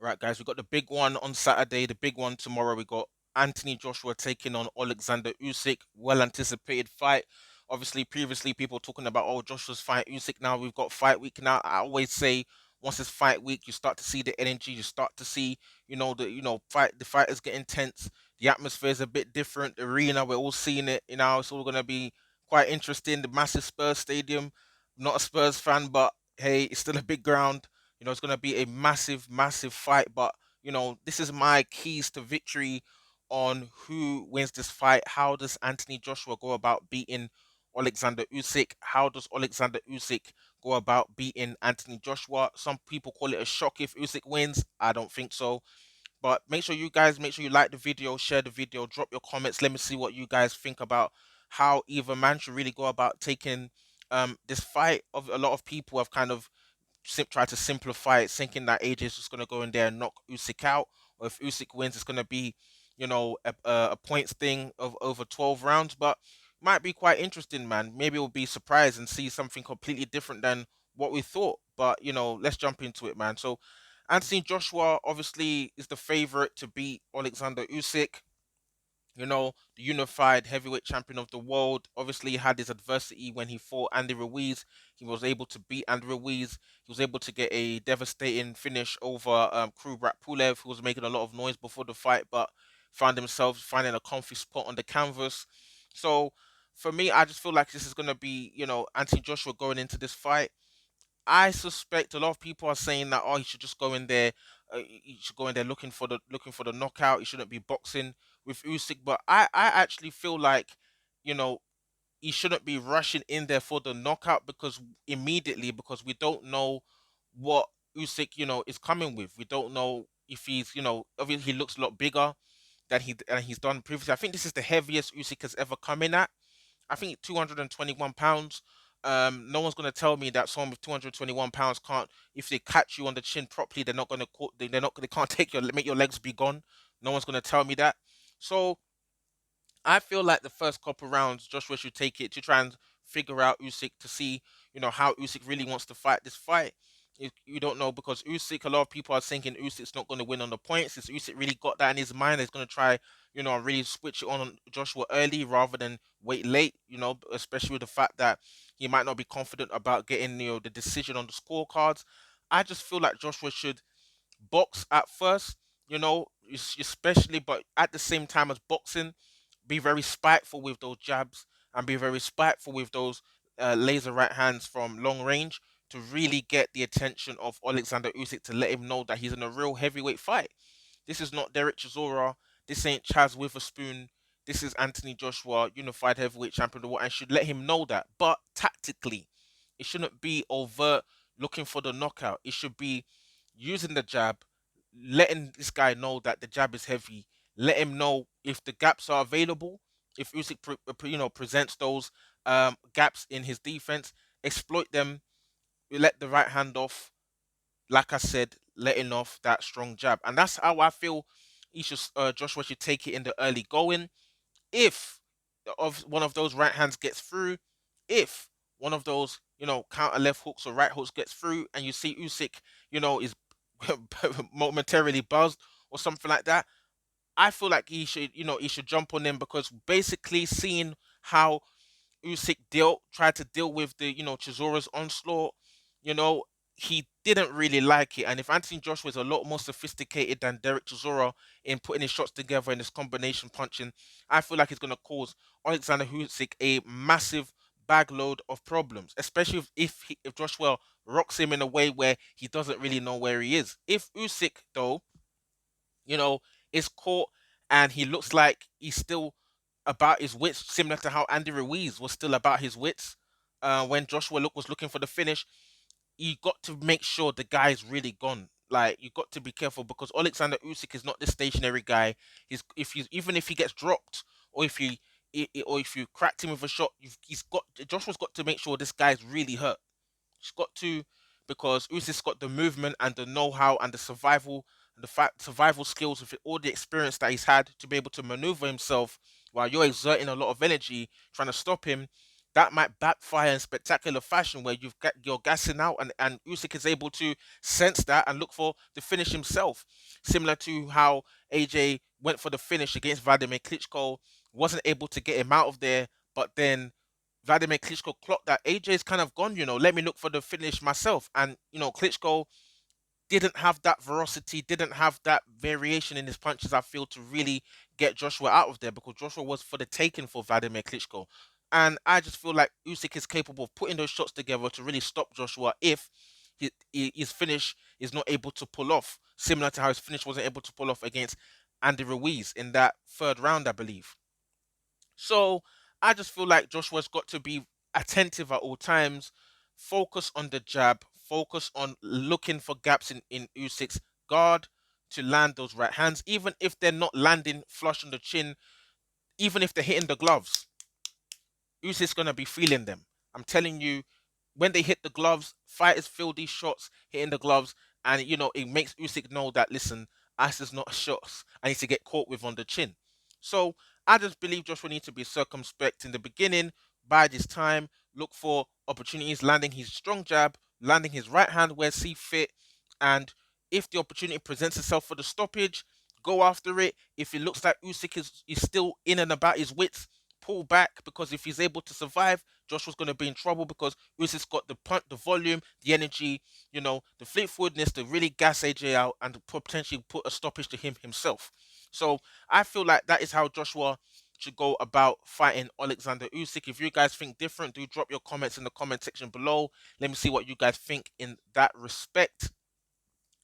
Right, guys, we got the big one on Saturday, the big one tomorrow. We got Anthony Joshua taking on Oleksandr Usyk. Well anticipated fight. Obviously, previously people talking about, oh, Joshua's fight Usyk. Now we've got fight week. Now I always say once it's fight week, you start to see the energy. You start to see, the fighters get intense. The atmosphere is a bit different. The arena, we're all seeing it. It's all gonna be quite interesting. The massive Spurs stadium. Not a Spurs fan, but hey, it's still a big ground. It's going to be a massive, massive fight. But, this is my keys to victory on who wins this fight. How does Anthony Joshua go about beating Oleksandr Usyk? How does Oleksandr Usyk go about beating Anthony Joshua? Some people call it a shock if Usyk wins. I don't think so. But make sure you like the video, share the video, drop your comments. Let me see what you guys think about how either man should really go about taking this fight. Of a lot of people have kind of try to simplify it, thinking that AJ is just going to go in there and knock Usyk out, or if Usyk wins, it's going to be, a points thing of over 12 rounds. But might be quite interesting, man. Maybe we'll be surprised and see something completely different than what we thought. But let's jump into it, man. So Anthony Joshua obviously is the favorite to beat Alexander Usyk, the unified heavyweight champion of the world. Obviously, he had his adversity when he fought Andy Ruiz. He was able to beat Andy Ruiz. He was able to get a devastating finish over Kubrat Pulev, who was making a lot of noise before the fight, but found himself finding a comfy spot on the canvas. So, for me, I just feel like this is going to be, Anthony Joshua going into this fight. I suspect a lot of people are saying that, oh, he should just go in there. He should go in there looking for the knockout. He shouldn't be boxing with Usyk. But I actually feel like, you know he shouldn't be rushing in there for the knockout, because we don't know what Usyk is coming with. We don't know if he's, obviously he looks a lot bigger than he's done previously. I think this is the heaviest Usyk has ever come in at. I think 221 pounds. No one's gonna tell me that someone with 221 pounds can't. If they catch you on the chin properly, they're not gonna. They're not. They can't make your legs be gone. No one's gonna tell me that. So I feel like the first couple rounds, Joshua should take it to try and figure out Usyk, to see, how Usyk really wants to fight this fight. You don't know, because Usyk, a lot of people are thinking Usyk's not going to win on the points. Is Usyk really got that in his mind? He's going to try, really switch it on Joshua early rather than wait late. Especially with the fact that he might not be confident about getting, the decision on the scorecards. I just feel like Joshua should box at first, especially, but at the same time as boxing, be very spiteful with those jabs and be very spiteful with those laser right hands from long range, to really get the attention of Alexander Usyk, to let him know that he's in a real heavyweight fight. This is not Derek Chisora. This ain't Chaz Witherspoon. This is Anthony Joshua, unified heavyweight champion of the world, and should let him know that. But tactically, it shouldn't be overt looking for the knockout. It should be using the jab, letting this guy know that the jab is heavy. Let him know if the gaps are available. If Usyk, presents those gaps in his defense, exploit them. Let the right hand off. Like I said, letting off that strong jab, and that's how I feel. Joshua should take it in the early going. If of one of those right hands gets through, if one of those, counter left hooks or right hooks gets through, and you see Usyk, is momentarily buzzed or something like that, I feel like he should jump on them, because basically seeing how Usyk tried to deal with the, Chisora's onslaught, you know, he didn't really like it. And if Anthony Joshua is a lot more sophisticated than Derek Chisora in putting his shots together in this combination punching, I feel like it's going to cause Alexander Usyk a massive bag load of problems, especially if Joshua rocks him in a way where he doesn't really know where he is. If Usyk, though, you know, is caught and he looks like he's still about his wits, similar to how Andy Ruiz was still about his wits when Joshua was looking for the finish. You got to make sure the guy is really gone. Like, you got to be careful, because Alexander Usyk is not the stationary guy. Even if he gets dropped, or if you cracked him with a shot, Joshua's got to make sure this guy's really hurt. He's got to, because Usyk's got the movement and the know-how and the survival skills, with all the experience that he's had, to be able to maneuver himself while you're exerting a lot of energy trying to stop him. that might backfire in spectacular fashion where you're gassing out, and Usyk is able to sense that and look for the finish himself. Similar to how AJ went for the finish against Vladimir Klitschko, wasn't able to get him out of there, but then Vladimir Klitschko clocked that AJ's kind of gone, let me look for the finish myself. And, Klitschko didn't have that ferocity, didn't have that variation in his punches, I feel, to really get Joshua out of there, because Joshua was for the taking for Vladimir Klitschko. And I just feel like Usyk is capable of putting those shots together to really stop Joshua if his finish is not able to pull off, similar to how his finish wasn't able to pull off against Andy Ruiz in that third round, I believe. So I just feel like Joshua's got to be attentive at all times, focus on the jab, focus on looking for gaps in Usyk's guard to land those right hands, even if they're not landing flush on the chin, even if they're hitting the gloves. Usyk's gonna be feeling them. I'm telling you, when they hit the gloves, fighters feel these shots hitting the gloves, and it makes Usyk know that, listen, ice is not a shot I need to get caught with on the chin. So I just believe Joshua needs to be circumspect in the beginning, bide his time, look for opportunities, landing his strong jab, landing his right hand where see fit, and if the opportunity presents itself for the stoppage, go after it. If it looks like Usyk is still in and about his wits, pull back, because if he's able to survive, Joshua's going to be in trouble, because Usyk's got the punch, the volume, the energy, the fleetfootedness to really gas AJ out and to potentially put a stoppage to him himself. So I feel like that is how Joshua should go about fighting Oleksandr Usyk. If you guys think different, do drop your comments in the comment section below. Let me see what you guys think in that respect.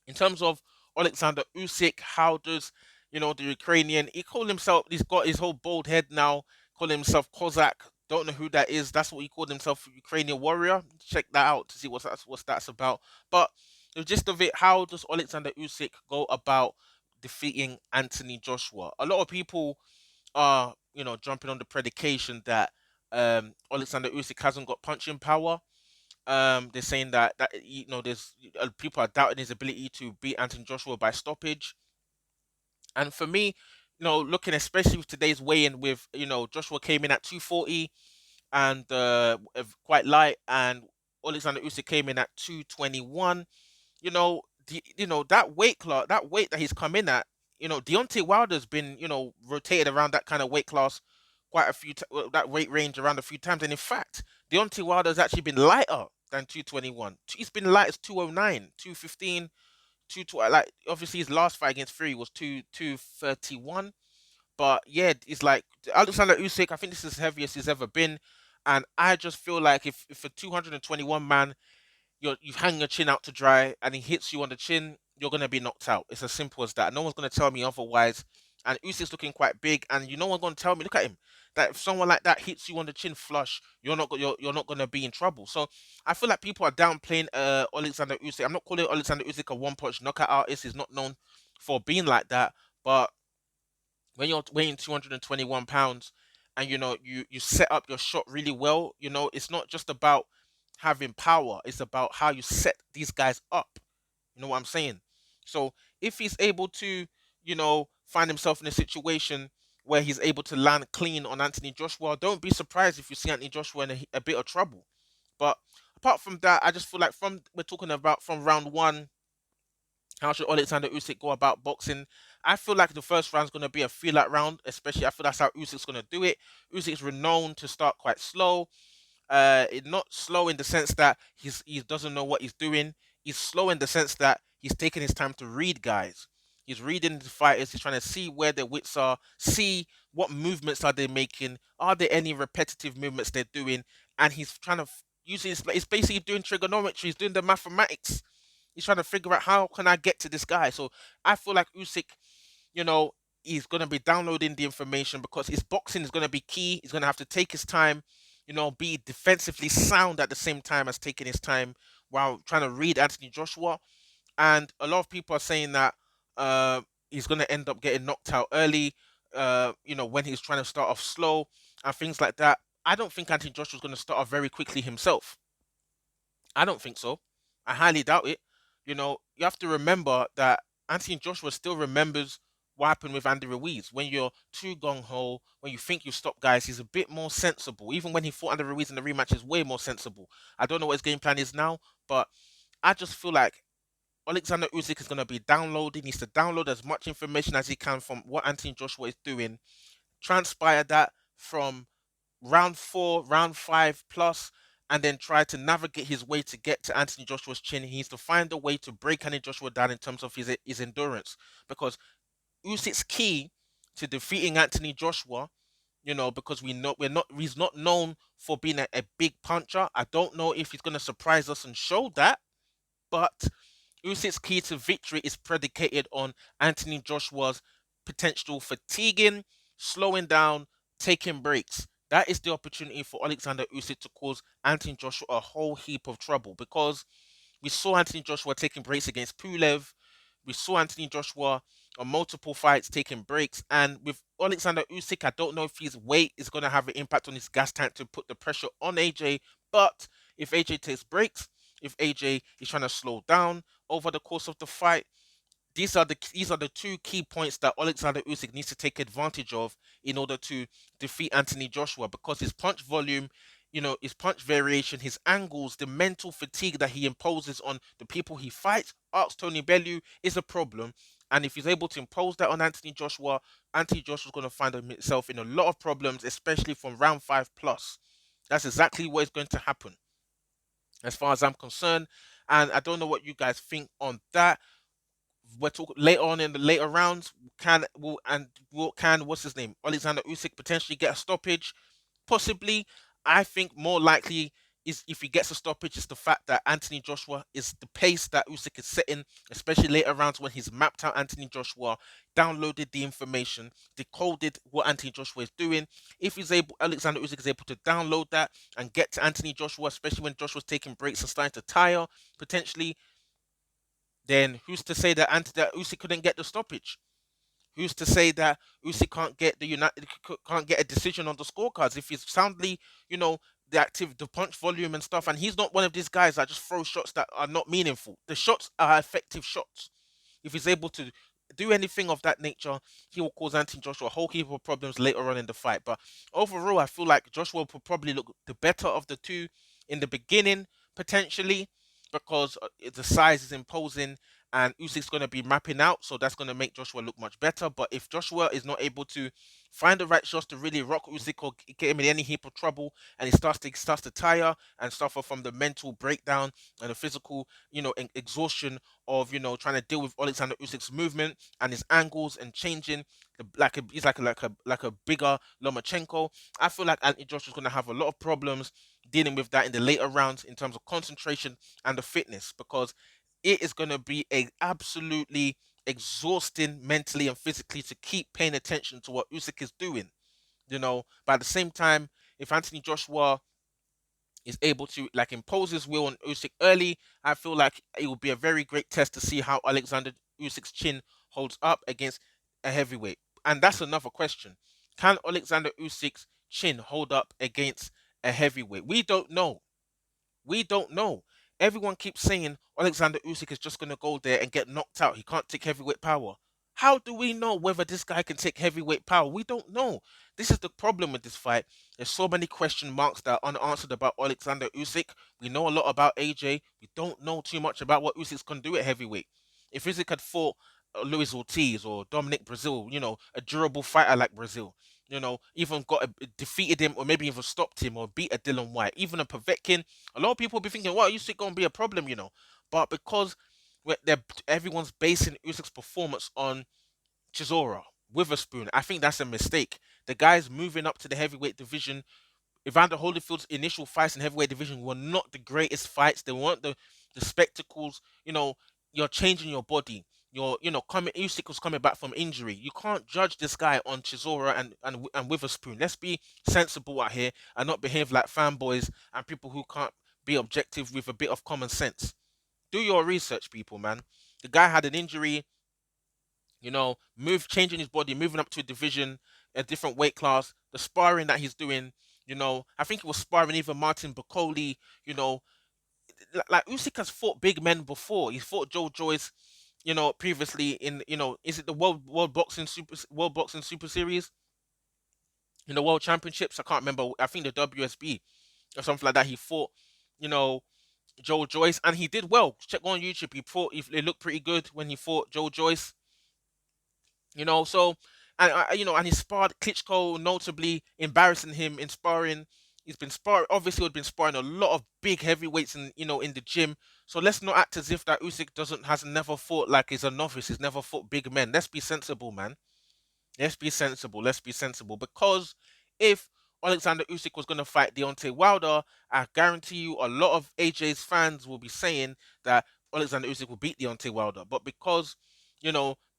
In terms of Oleksandr Usyk, how does the Ukrainian? He called himself. He's got his whole bald head now. Calling himself Kozak. Don't know who that is. That's what he called himself, Ukrainian warrior. Check that out to see what's that's about. But the gist of it, how does Oleksandr Usyk go about defeating Anthony Joshua? A lot of people are jumping on the predication that Oleksandr Usyk hasn't got punching power. They're saying that there's people are doubting his ability to beat Anthony Joshua by stoppage. And for me, looking especially with today's weigh-in, with Joshua came in at 240 and quite light, and Alexander Usyk came in at 221. That weight class, that weight that he's come in at. Deontay Wilder's been rotated around that kind of weight class quite a that weight range around a few times, and in fact, Deontay Wilder's actually been lighter than 221. He's been light as 209, 215, 220. Like, obviously his last fight against Fury was 231. But yeah, it's like Alexander Usyk, I think this is the heaviest he's ever been. And I just feel like if a 221 man, you hang your chin out to dry and he hits you on the chin, you're gonna be knocked out. It's as simple as that. No one's gonna tell me otherwise. And Usyk's looking quite big, and no one's gonna tell me. Look at him. That if someone like that hits you on the chin flush, you're not gonna be in trouble. So I feel like people are downplaying Alexander Usyk. I'm not calling Alexander Usyk a one punch knockout artist. He's not known for being like that. But when you're weighing 221 pounds and you set up your shot really well, it's not just about having power, it's about how you set these guys up. You know what I'm saying? So if he's able to find himself in a situation where he's able to land clean on Anthony Joshua, don't be surprised if you see Anthony Joshua in a bit of trouble. But apart from that, I just feel like we're talking about from round one, how should Alexander Usyk go about boxing? I feel like the first round's going to be a feel-out round, especially I feel that's how Usyk's going to do it. Usyk's renowned to start quite slow. Not slow in the sense that he doesn't know what he's doing. He's slow in the sense that he's taking his time to read guys. He's reading the fighters. He's trying to see where their wits are, see what movements are they making. Are there any repetitive movements they're doing? And he's trying to use his. He's basically doing trigonometry. He's doing the mathematics. He's trying to figure out how can I get to this guy. So I feel like Usyk, you know, he's gonna be downloading the information because his boxing is gonna be key. He's gonna have to take his time, be defensively sound at the same time as taking his time while trying to read Anthony Joshua. And a lot of people are saying that he's gonna end up getting knocked out early. When he's trying to start off slow and things like that. I don't think Anthony Joshua's gonna start off very quickly himself. I don't think so. I highly doubt it. You have to remember that Anthony Joshua still remembers what happened with Andy Ruiz. When you're too gung ho, when you think you stop guys, he's a bit more sensible. Even when he fought Andy Ruiz in the rematch, he's way more sensible. I don't know what his game plan is now, but I just feel like Alexander Usyk is going to be downloading. He needs to download as much information as he can from what Anthony Joshua is doing, transpire that from round four, round five plus, and then try to navigate his way to get to Anthony Joshua's chin. He needs to find a way to break Anthony Joshua down in terms of his endurance, because Usyk's key to defeating Anthony Joshua. Because he's not known for being a big puncher. I don't know if he's gonna surprise us and show that, but Usyk's key to victory is predicated on Anthony Joshua's potential fatiguing, slowing down, taking breaks. That is the opportunity for Alexander Usyk to cause Anthony Joshua a whole heap of trouble, because we saw Anthony Joshua taking breaks against Pulev. We saw Anthony Joshua on multiple fights taking breaks. And with Alexander Usyk, I don't know if his weight is going to have an impact on his gas tank to put the pressure on AJ. But if AJ takes breaks, if AJ is trying to slow down over the course of the fight, these are the two key points that Alexander Usyk needs to take advantage of in order to defeat Anthony Joshua, because his punch volume, his punch variation, his angles, the mental fatigue that he imposes on the people he fights, ask Tony Bellew, is a problem. And if he's able to impose that on Anthony Joshua's going to find himself in a lot of problems, especially from round five plus. That's exactly what is going to happen, as far as I'm concerned. And I don't know what you guys think on that. We're talking later on in the later rounds. Can what's his name? Alexander Usyk potentially get a stoppage? Possibly. I think more likely is, if he gets a stoppage, is the fact that Anthony Joshua is the pace that Usyk is setting, especially later rounds when he's mapped out Anthony Joshua, downloaded the information, decoded what Anthony Joshua is doing. If Alexander Usyk is able to download that and get to Anthony Joshua, especially when Joshua's taking breaks and starting to tire, potentially, then who's to say that Usyk couldn't get the stoppage? Who's to say that Usyk can't get a decision on the scorecards if he's soundly, the punch volume and stuff, and he's not one of these guys that just throw shots that are not meaningful. The shots are effective shots. If he's able to do anything of that nature, he will cause Anthony Joshua a whole heap of problems later on in the fight. But overall, I feel like Joshua will probably look the better of the two in the beginning, potentially, because the size is imposing and Usyk's going to be mapping out, so that's going to make Joshua look much better. But if Joshua is not able to find the right shots to really rock Usyk or get him in any heap of trouble, and he starts to tire and suffer from the mental breakdown and the physical, exhaustion of trying to deal with Alexander Usyk's movement and his angles and changing, he's like a bigger Lomachenko. I feel like Anthony Joshua's going to have a lot of problems dealing with that in the later rounds in terms of concentration and the fitness, because it is going to be a absolutely exhausting mentally and physically to keep paying attention to what Usyk is doing. But at the same time, if Anthony Joshua is able to impose his will on Usyk early, I feel like it will be a very great test to see how Alexander Usyk's chin holds up against a heavyweight. And that's another question. Can Alexander Usyk's chin hold up against a heavyweight? We don't know. We don't know. Everyone keeps saying Alexander Usyk is just going to go there and get knocked out. He can't take heavyweight power. How do we know whether this guy can take heavyweight power? We don't know. This is the problem with this fight. There's so many question marks that are unanswered about Alexander Usyk. We know a lot about AJ. We don't know too much about what Usyk's can do at heavyweight. If Usyk had fought Luis Ortiz or Dominic Brazil, a durable fighter like Brazil, even defeated him or maybe even stopped him or beat a Dylan White, even a Povetkin, a lot of people will be thinking, well, Usyk gonna be a problem. But because everyone's basing Usyk's performance on Chisora, Witherspoon, I think that's a mistake. The guys moving up to the heavyweight division, Evander Holyfield's initial fights in heavyweight division were not the greatest fights. They weren't the spectacles. You're changing your body. Coming. Usyk was coming back from injury. You can't judge this guy on Chisora and Witherspoon. Let's be sensible out here and not behave like fanboys and people who can't be objective with a bit of common sense. Do your research, people, man. The guy had an injury. Changing his body, moving up to a division, a different weight class. The sparring that he's doing. I think he was sparring even Martin Bacoli. Usyk has fought big men before. He's fought Joe Joyce. previously in, is it the World Boxing Super Series, World Championships? I can't remember. I think the WSB or something like that. He fought, you know, Joe Joyce, and he did well. Check on YouTube. He looked pretty good when he fought Joe Joyce. So, and he sparred Klitschko, notably embarrassing him in sparring. He's been sparring. Obviously, he's been sparring a lot of big heavyweights in the gym. So let's not act as if that Usyk doesn't has never fought like he's a novice. He's never fought big men. Let's be sensible, man. Let's be sensible. Let's be sensible. Because if Alexander Usyk was going to fight Deontay Wilder, I guarantee you a lot of AJ's fans will be saying that Alexander Usyk will beat Deontay Wilder. But because,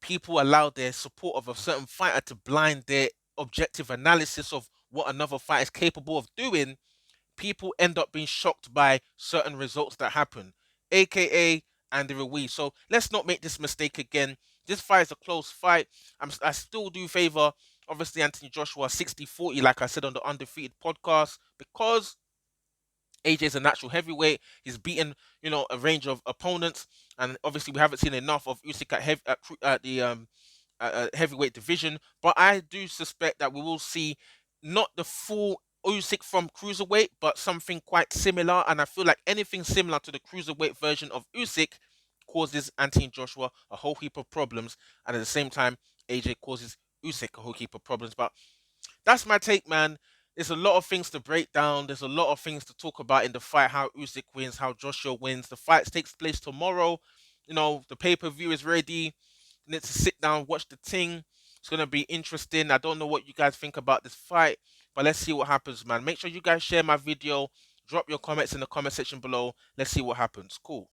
people allow their support of a certain fighter to blind their objective analysis of what another fighter is capable of doing, people end up being shocked by certain results that happen, aka Andy Ruiz. So let's not make this mistake again. This fight is a close fight. I still do favor, obviously, Anthony Joshua 60-40, like I said on the Undefeated podcast, because AJ is a natural heavyweight. He's beaten, a range of opponents, and obviously we haven't seen enough of Usyk at the heavyweight division. But I do suspect that we will see not the full Usyk from cruiserweight, but something quite similar. And I feel like anything similar to the cruiserweight version of Usyk causes Anthony Joshua a whole heap of problems, and at the same time, AJ causes Usyk a whole heap of problems. But that's my take, man. There's a lot of things to break down. There's a lot of things to talk about in the fight. How Usyk wins, how Joshua wins. The fight takes place tomorrow. The pay-per-view is ready. You need to sit down, watch the thing. It's gonna be interesting. I don't know what you guys think about this fight, but let's see what happens, man. Make sure you guys share my video. Drop your comments in the comment section below. Let's see what happens. Cool.